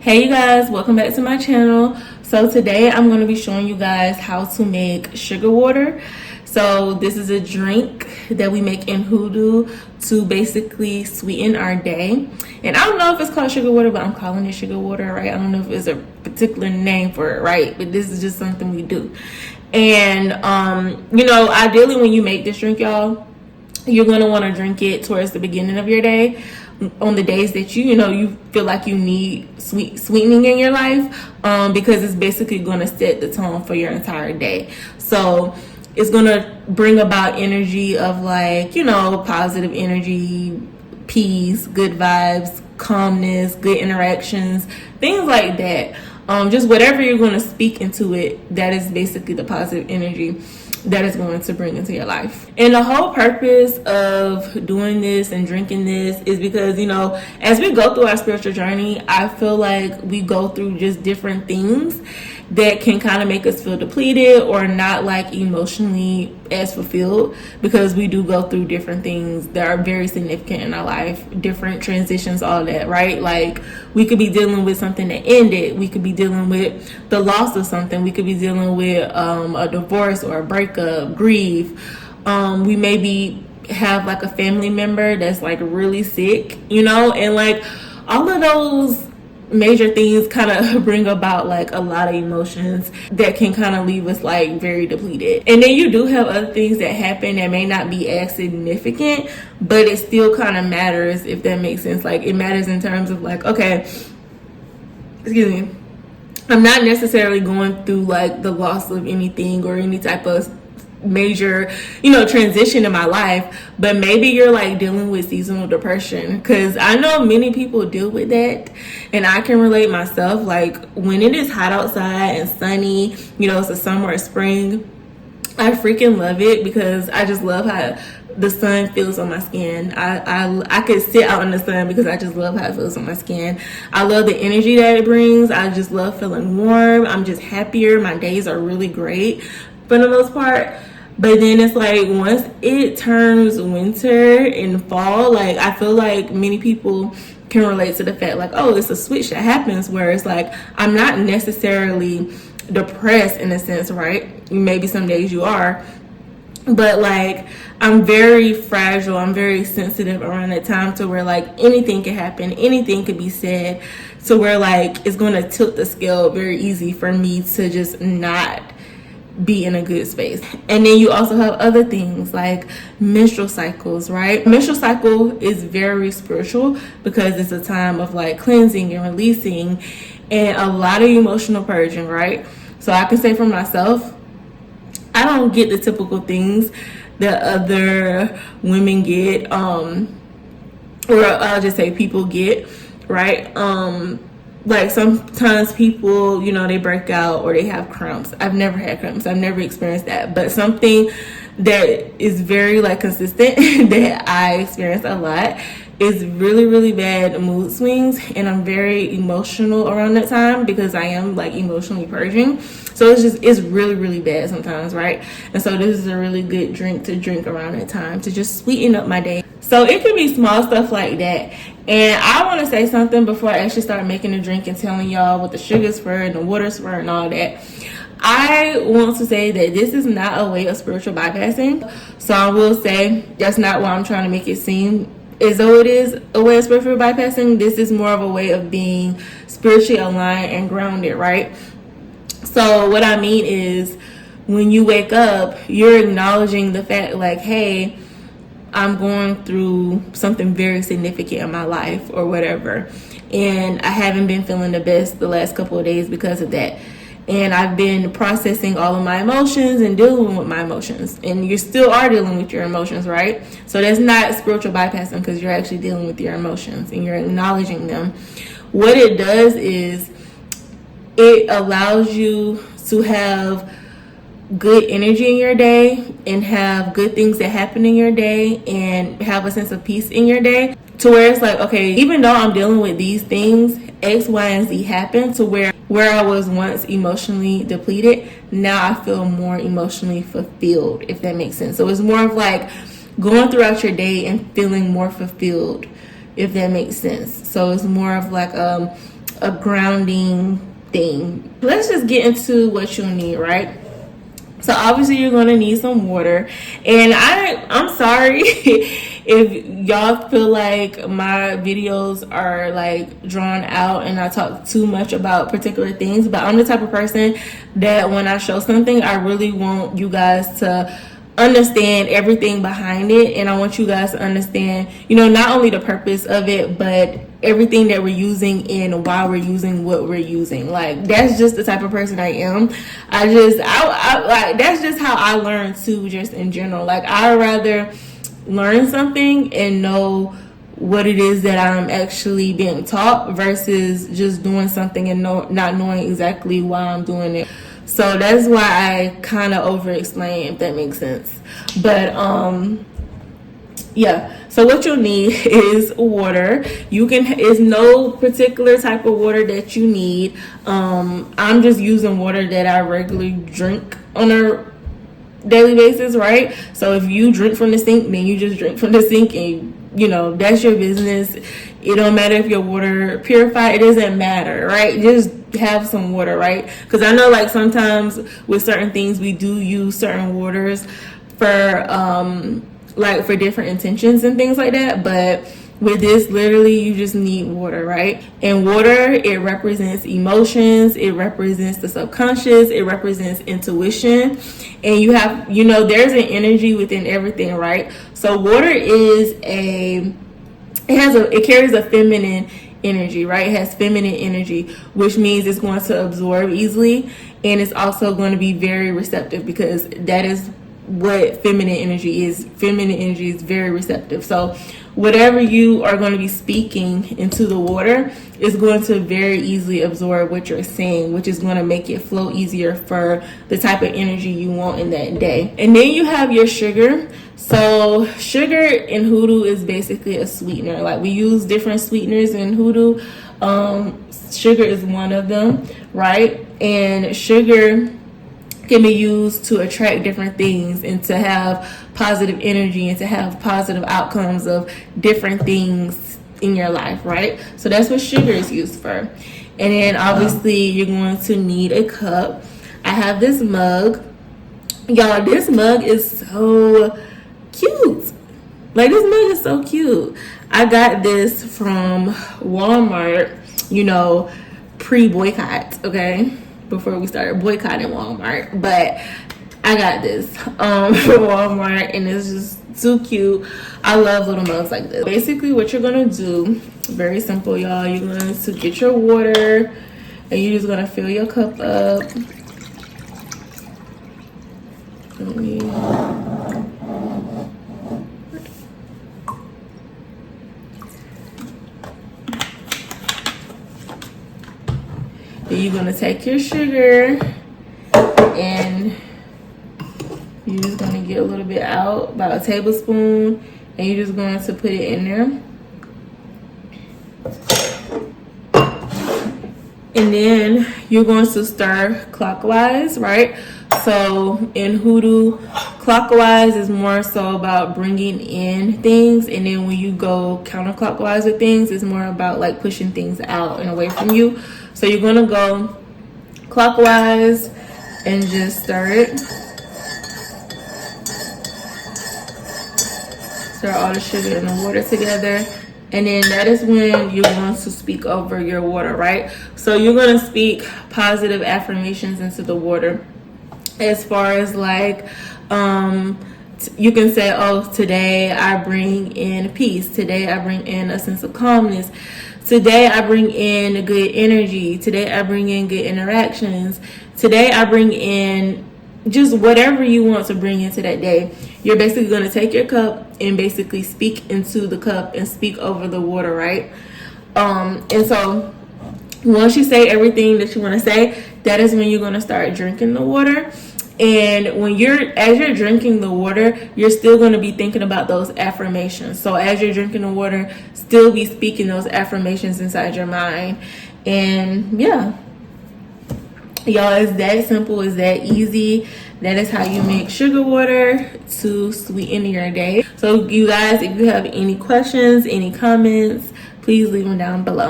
Hey you guys, welcome back to my channel. So today I'm going to be showing you guys how to make sugar water. So this is a drink that we make in Hoodoo to basically sweeten our day. And I don't know if it's called sugar water, but I'm calling it sugar water, right? I don't know if it's a particular name for it, right? But this is just something we do. And ideally when you make this drink, y'all, you're going to want to drink it towards the beginning of your day, on the days that you feel like you need sweetening in your life, because it's basically going to set the tone for your entire day. So it's going to bring about energy of positive energy, peace, good vibes, calmness, good interactions, things like that. Just whatever you're going to speak into it, that is basically the positive energy that is going to bring into your life. And the whole purpose of doing this and drinking this is because, as we go through our spiritual journey, I feel like we go through just different things that can kind of make us feel depleted or not like emotionally as fulfilled, because we do go through different things that are very significant in our life, different transitions, all that, right? Like we could be dealing with something that ended, we could be dealing with the loss of something, we could be dealing with a divorce or a breakup, grief. We maybe have like a family member that's like really sick, and like all of those major things kind of bring about like a lot of emotions that can kind of leave us like very depleted. And then you do have other things that happen that may not be as significant, but it still kind of matters, if that makes sense. Like it matters in terms of like, okay, excuse me, I'm not necessarily going through like the loss of anything or any type of major transition in my life, but maybe you're like dealing with seasonal depression, because I know many people deal with that, and I can relate myself. Like when it is hot outside and sunny, it's a summer or spring, I freaking love it because I just love how the sun feels on my skin. I could sit out in the sun because I just love how it feels on my skin. I love the energy that it brings. I just love feeling warm. I'm just happier. My days are really great for the most part. But then it's like once it turns winter and fall, like I feel like many people can relate to the fact like, oh, it's a switch that happens where it's like I'm not necessarily depressed in a sense, right? Maybe some days you are, but like I'm very fragile, I'm very sensitive around that time, to where like anything can happen, anything could be said, to where like it's going to tilt the scale very easy for me to just not be in a good space. And then you also have other things like menstrual cycles, right? Menstrual cycle is very spiritual because it's a time of like cleansing and releasing and a lot of emotional purging, right? So I can say for myself, I don't get the typical things that other women get, or I'll just say people get, right? Like sometimes people, they break out or they have cramps. I've never had cramps. I've never experienced that. But something that is very like consistent that I experience a lot is really, really bad mood swings. And I'm very emotional around that time because I am like emotionally purging. So it's really, really bad sometimes, right? And so this is a really good drink to drink around that time to just sweeten up my day. So it can be small stuff like that. And I want to say something before I actually start making the drink and telling y'all what the sugar's for and the water's for and all that. I want to say that this is not a way of spiritual bypassing. So I will say that's not why I'm trying to make it seem as though it is a way of spiritual bypassing. This is more of a way of being spiritually aligned and grounded, right? So what I mean is when you wake up, you're acknowledging the fact like, hey, I'm going through something very significant in my life or whatever, and I haven't been feeling the best the last couple of days because of that, and I've been processing all of my emotions and dealing with my emotions, and you still are dealing with your emotions, right? So that's not spiritual bypassing, because you're actually dealing with your emotions and you're acknowledging them. What it does is it allows you to have good energy in your day and have good things that happen in your day and have a sense of peace in your day, to where it's like, okay, even though I'm dealing with these things, X, Y, and Z happen, to where I was once emotionally depleted, now I feel more emotionally fulfilled, if that makes sense. So it's more of like going throughout your day and feeling more fulfilled, if that makes sense. So it's more of like a grounding thing. Let's just get into what you need, right? So obviously you're going to need some water, and I'm sorry if y'all feel like my videos are like drawn out and I talk too much about particular things, but I'm the type of person that when I show something, I really want you guys to understand everything behind it, and I want you guys to understand, you know, not only the purpose of it, but everything that we're using and why we're using what we're using. Like, that's just the type of person I am. I like, that's just how I learn too, just in general. Like, I'd rather learn something and know what it is that I'm actually being taught versus just doing something and not knowing exactly why I'm doing it. So that's why I kind of over explain, if that makes sense. But yeah, so what you'll need is water. It's no particular type of water that you need. I'm just using water that I regularly drink on a daily basis, right? So if you drink from the sink, then you just drink from the sink, and you know, that's your business. It don't matter if your water purified, it doesn't matter, right? Just have some water, right? Because I know, like, sometimes with certain things we do use certain waters for like for different intentions and things like that, but with this, literally you just need water, right? And water, it represents emotions, it represents the subconscious, it represents intuition, and you have, you know, there's an energy within everything, right? So water it carries a feminine energy, right? It has feminine energy, which means it's going to absorb easily, and it's also going to be very receptive, because that is what feminine energy is. Feminine energy is very receptive. So whatever you are going to be speaking into the water is going to very easily absorb what you're saying, which is going to make it flow easier for the type of energy you want in that day. And then you have your sugar. So sugar in Hoodoo is basically a sweetener. Like, we use different sweeteners in Hoodoo. Sugar is one of them, right? And sugar can be used to attract different things and to have positive energy and to have positive outcomes of different things in your life, right? So that's what sugar is used for. And then obviously you're going to need a cup. I have this mug. Y'all, this mug is so cute. Like, this mug is so cute. I got this from Walmart, you know, pre-boycott, okay? Before we started boycotting Walmart, but I got this from Walmart, and it's just too cute. I love little mugs like this. Basically, what you're gonna do, very simple, y'all. You're going to get your water, and you're just gonna fill your cup up. Then you're gonna take your sugar, and you're just gonna get a little bit out, about a tablespoon, and you're just going to put it in there. And then you're going to stir clockwise, right? So in Hoodoo, clockwise is more so about bringing in things, and then when you go counterclockwise with things, it's more about like pushing things out and away from you. So you're gonna go clockwise and just stir it. Stir all the sugar and the water together. And then that is when you're going to speak over your water, right? So you're going to speak positive affirmations into the water. As far as like, you can say, oh, today I bring in peace. Today I bring in a sense of calmness. Today I bring in good energy. Today I bring in good interactions. Today I bring in just whatever you want to bring into that day. You're basically going to take your cup and basically speak into the cup and speak over the water, right? And so once you say everything that you want to say, that is when you're going to start drinking the water. And as you're drinking the water, you're still going to be thinking about those affirmations. So as you're drinking the water, still be speaking those affirmations inside your mind. And yeah, y'all, it's that simple, it's that easy. That is how you make sugar water to sweeten your day. So you guys, if you have any questions, any comments, please leave them down below.